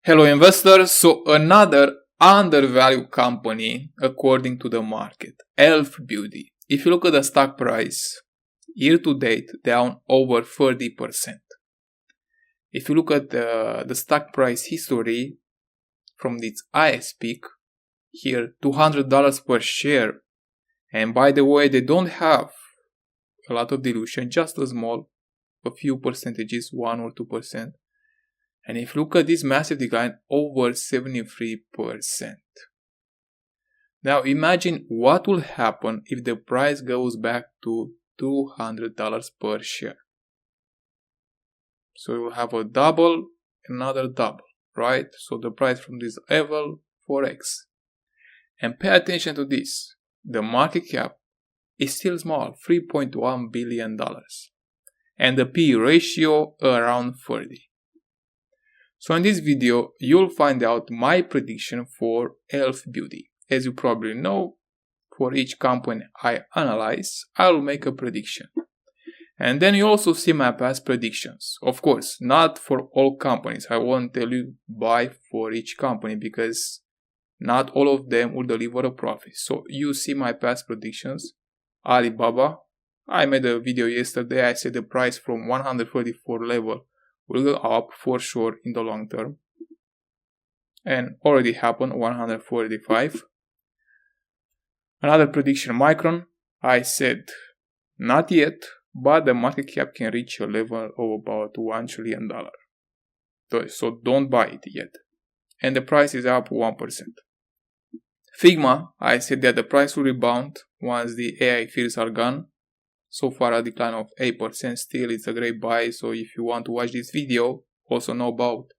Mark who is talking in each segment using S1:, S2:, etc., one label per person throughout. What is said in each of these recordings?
S1: Hello investors, so another undervalued company according to the market, Elf Beauty. If you look at the stock price, year to date down over 30%. If you look at the stock price history from its highest peak, here $200 per share, and by the way they don't have a lot of dilution, just a few percentages, 1 or 2%. And if you look at this massive decline, over 73%. Now imagine what will happen if the price goes back to $200 per share. So you will have a double, another double, right? So the price from this level, 4x. And pay attention to this. The market cap is still small, $3.1 billion. And the P ratio around 30. So in this video, you'll find out my prediction for Elf Beauty. As you probably know, for each company I analyze, I'll make a prediction. And then you also see my past predictions. Of course, not for all companies. I won't tell you buy for each company because not all of them will deliver a profit. So you see my past predictions. Alibaba, I made a video yesterday. I said the price from 134 level will go up for sure in the long term, and already happened, 145. Another prediction, Micron, I said not yet, but the market cap can reach a level of about $1 trillion. So don't buy it yet, and the price is up 1%. Figma, I said that the price will rebound once the AI fears are gone. So far a decline of 8%, still it's a great buy. So if you want to watch this video, also know about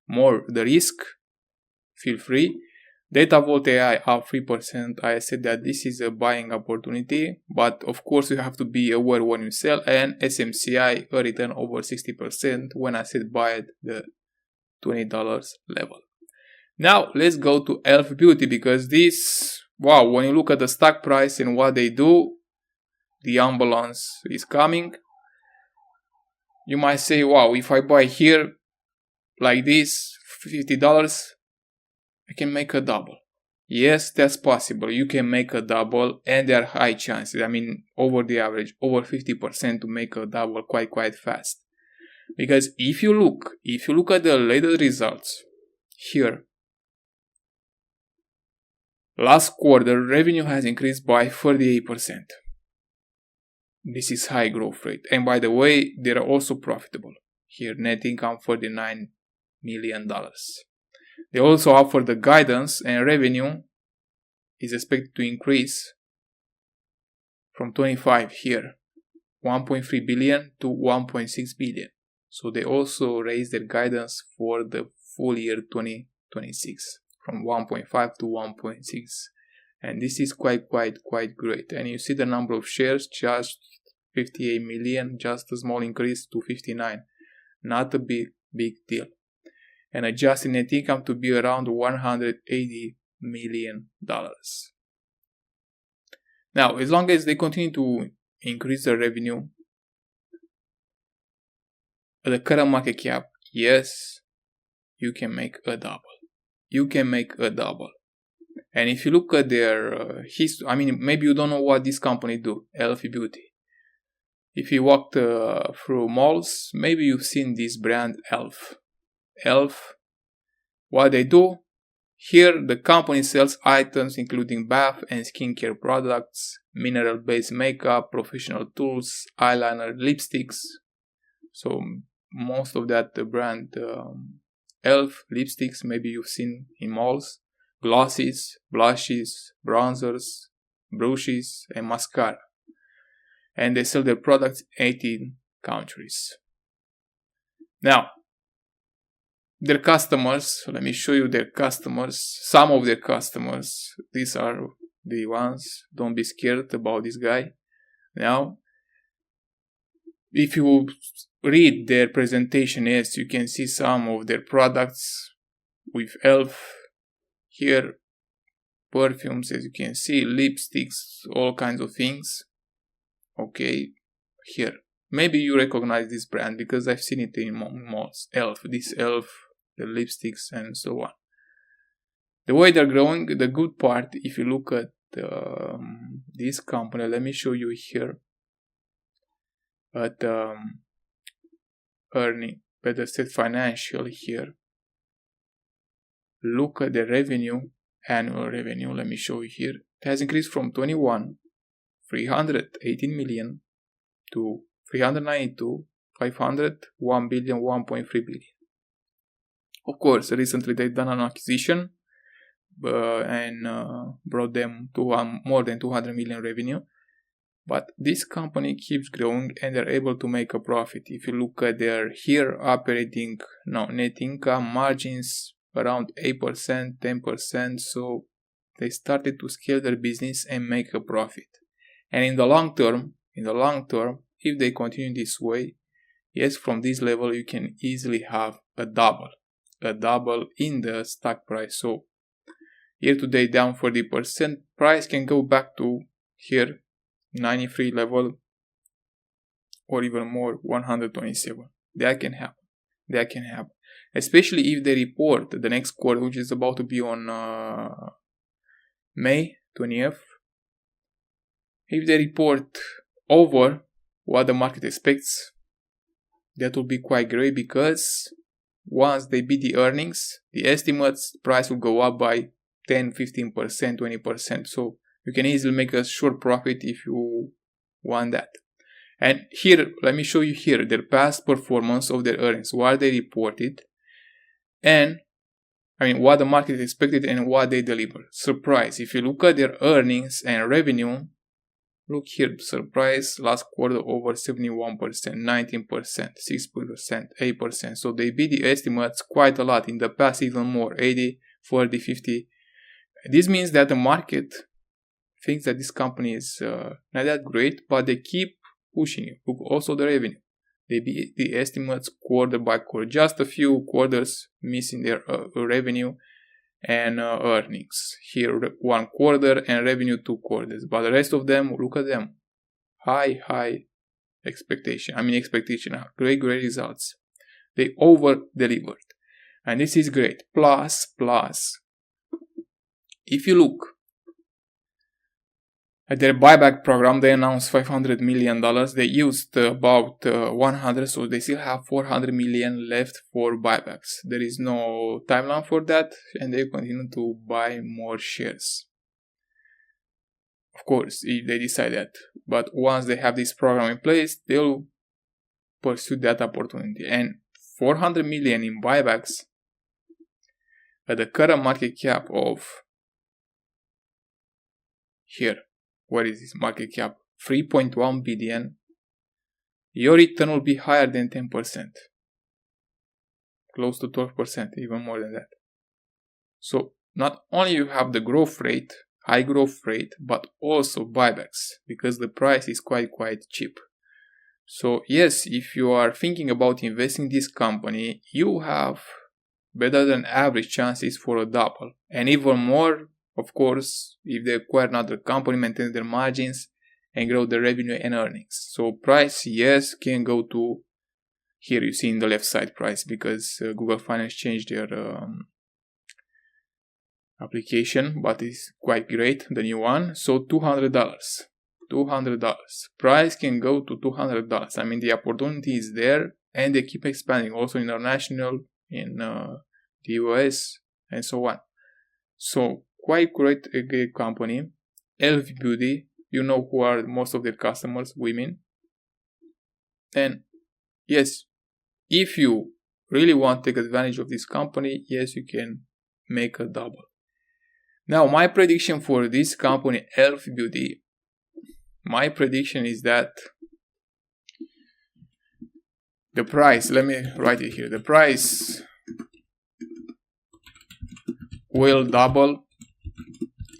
S1: more the risk, feel free. DataVault AI up 3%, I said that this is a buying opportunity, but of course you have to be aware when you sell. And SMCI a return over 60% when I said buy at the $20 level. Now let's go to Elf Beauty, because this, wow, when you look at the stock price and what they do, the ambulance is coming. You might say, wow, if I buy here like this, $50, I can make a double. Yes, that's possible. You can make a double, and there are high chances. I mean, over the average, over 50% to make a double quite fast. Because if you look at the latest results here, last quarter revenue has increased by 38%. This is high growth rate. And by the way, they are also profitable. Here, net income $49 million. They also offer the guidance, and revenue is expected to increase from 25 here, 1.3 billion to 1.6 billion. So they also raised their guidance for the full year 2026 from 1.5 to 1.6. And this is quite great. And you see the number of shares, just 58 million, just a small increase to 59. Not a big deal. And adjusted net income to be around $180 million. Now, as long as they continue to increase the revenue at the current market cap, yes, you can make a double. You can make a double. And if you look at their history, I mean, maybe you don't know what this company do, Elf Beauty. If you walked through malls, maybe you've seen this brand Elf. Elf, what they do? Here, the company sells items including bath and skincare products, mineral-based makeup, professional tools, eyeliner, lipsticks. So most of that the brand Elf lipsticks, maybe you've seen in malls. Glosses, blushes, bronzers, brushes, and mascara. And they sell their products in 18 countries. Now, their customers, let me show you their customers, some of their customers. These are the ones, don't be scared about this guy. Now, if you read their presentation, yes, you can see some of their products with Elf. Here, perfumes, as you can see, lipsticks, all kinds of things. Okay, here. Maybe you recognize this brand because I've seen it in malls. Elf, this Elf the lipsticks and so on. The way they're growing, the good part, if you look at this company, let me show you here at earning, better said financial here. Look at the revenue, annual revenue, let me show you here. It has increased from 318 million to 392, 500, 1 billion, 1.3 billion. Of course, recently they've done an acquisition and brought them to more than 200 million revenue. But this company keeps growing and they're able to make a profit. If you look at their here operating net income margins around 8%, 10%, so they started to scale their business and make a profit. And in the long term, if they continue this way, yes, from this level you can easily have a double in the stock price. So year to date down 40%, price can go back to here 93 level or even more, 127. That can happen. Especially if they report the next quarter, which is about to be on May 20th. If they report over what the market expects, that will be quite great, because once they beat the earnings, the estimates, price will go up by 10, 15%, 20%. So you can easily make a short profit if you want that. And here, let me show you here their past performance of their earnings, what they reported, and what the market expected and what they delivered. Surprise, if you look at their earnings and revenue, look here, surprise, last quarter over 71%, 19%, 6%, 8%. So they beat the estimates quite a lot. In the past, even more, 80, 40, 50. This means that the market thinks that this company is not that great, but they keep pushing it. Look also the revenue. They beat the estimates quarter by quarter. Just a few quarters missing their revenue and earnings. Here 1 quarter and revenue 2 quarters. But the rest of them, look at them. High expectation. Great results. They over-delivered. And this is great. Plus, if you look at their buyback program, they announced $500 million. They used about 100, so they still have 400 million left for buybacks. There is no timeline for that, and they continue to buy more shares. Of course, if they decide that. But once they have this program in place, they'll pursue that opportunity. And 400 million in buybacks at the current market cap of here. What is this market cap? 3.1 billion. Your return will be higher than 10%. Close to 12%, even more than that. So not only you have the growth rate, high growth rate, but also buybacks, because the price is quite cheap. So yes, if you are thinking about investing in this company, you have better than average chances for a double. And even more, of course, if they acquire another company, maintain their margins, and grow their revenue and earnings. So price, yes, can go to, here you see in the left side price, because Google Finance changed their application, but it's quite great, the new one. So $200. Price can go to $200. The opportunity is there, and they keep expanding, also international, in the US, and so on. So quite great company. Elf Beauty, you know who are most of their customers, women. And yes, if you really want to take advantage of this company, yes, you can make a double. Now, my prediction for this company, Elf Beauty, my prediction is that the price, let me write it here, the price will double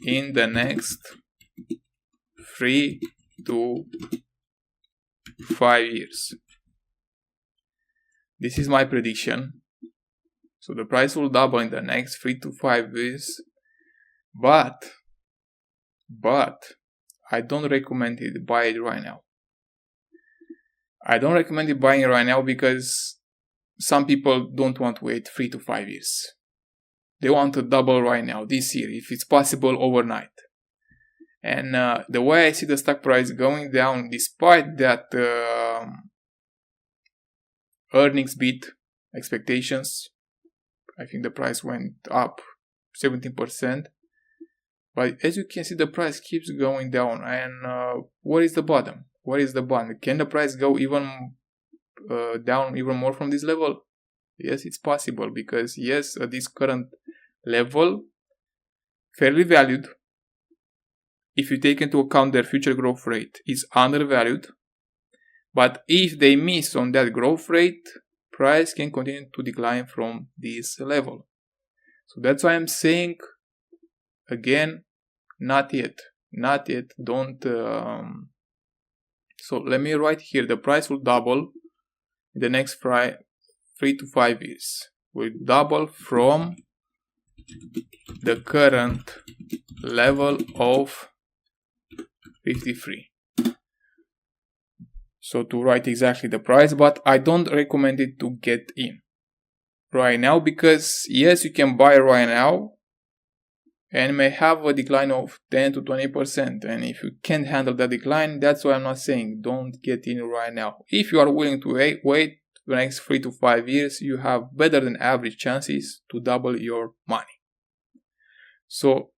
S1: in the next 3 to 5 years. This is my prediction. So the price will double in the next 3 to 5 years. But I don't recommend it. Buy it right now. I don't recommend it buying it right now because some people don't want to wait 3 to 5 years. They want to double right now, this year, if it's possible overnight. And the way I see the stock price going down, despite that earnings beat expectations, I think the price went up 17%. But as you can see, the price keeps going down. And where is the bottom? Where is the bottom? Can the price go even down even more from this level? Yes, it's possible, because yes, at this current level, fairly valued, if you take into account their future growth rate, is undervalued. But if they miss on that growth rate, price can continue to decline from this level. So that's why I'm saying, again, not yet. Don't. So let me write here, the price will double in the next 3 to 5 years. Will double from the current level of 53. So to write exactly the price, but I don't recommend it to get in right now, because yes, you can buy right now and may have a decline of 10 to 20%. And if you can't handle that decline, that's why I'm not saying don't get in right now. If you are willing to wait the next 3 to 5 years, you have better than average chances to double your money. So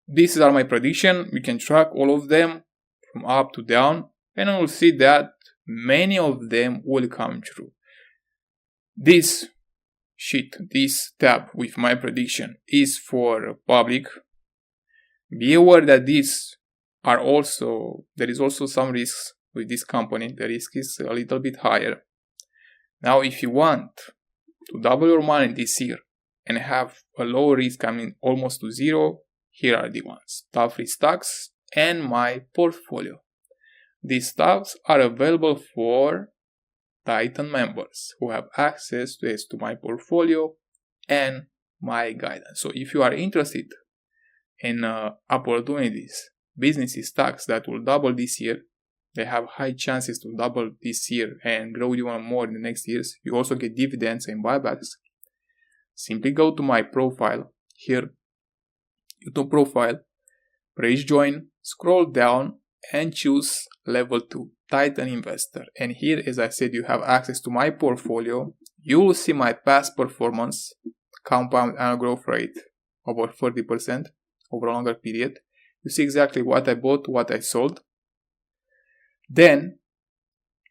S1: these are my prediction. We can track all of them from up to down, and I will see that many of them will come true. This sheet, this tab with my prediction is for public. Be aware that there is also some risks with this company. The risk is a little bit higher. Now, if you want to double your money this year and have a low risk coming almost to zero, here are the ones: top 3 stocks and my portfolio. These stocks are available for Titan members who have access to my portfolio and my guidance. So if you are interested in opportunities, businesses, stocks that will double this year, they have high chances to double this year and grow even more in the next years. You also get dividends and buybacks. Simply go to my profile here, YouTube profile, press join, scroll down and choose level 2, Titan Investor. And here, as I said, you have access to my portfolio. You will see my past performance, compound annual growth rate over 30% over a longer period. You see exactly what I bought, what I sold. Then,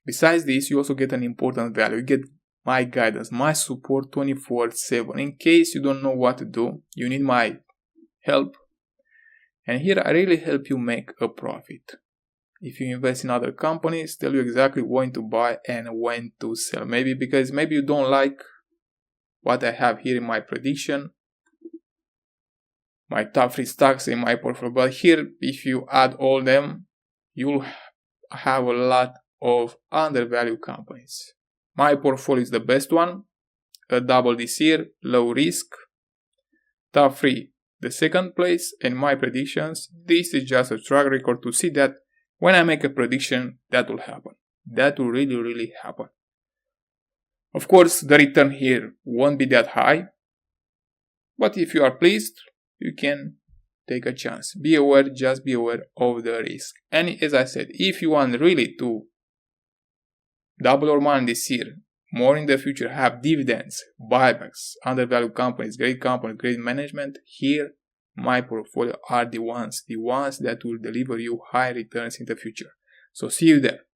S1: besides this, you also get an important value. You get my guidance, my support 24/7. In case you don't know what to do, you need my help. And here I really help you make a profit. If you invest in other companies, tell you exactly when to buy and when to sell. Maybe you don't like what I have here in my prediction, my top 3 stocks in my portfolio. But here, if you add all them, you'll have a lot of undervalued companies. My portfolio is the best one, a double this year, low risk. Top 3, the second place, and my predictions. This is just a track record to see that when I make a prediction, that will happen. That will really, really happen. Of course, the return here won't be that high, but if you are pleased, you can take a chance. Be aware, just be aware of the risk. And as I said, if you want really to double your money this year, more in the future, have dividends, buybacks, undervalued companies, great management, here my portfolio are the ones that will deliver you high returns in the future. So see you there.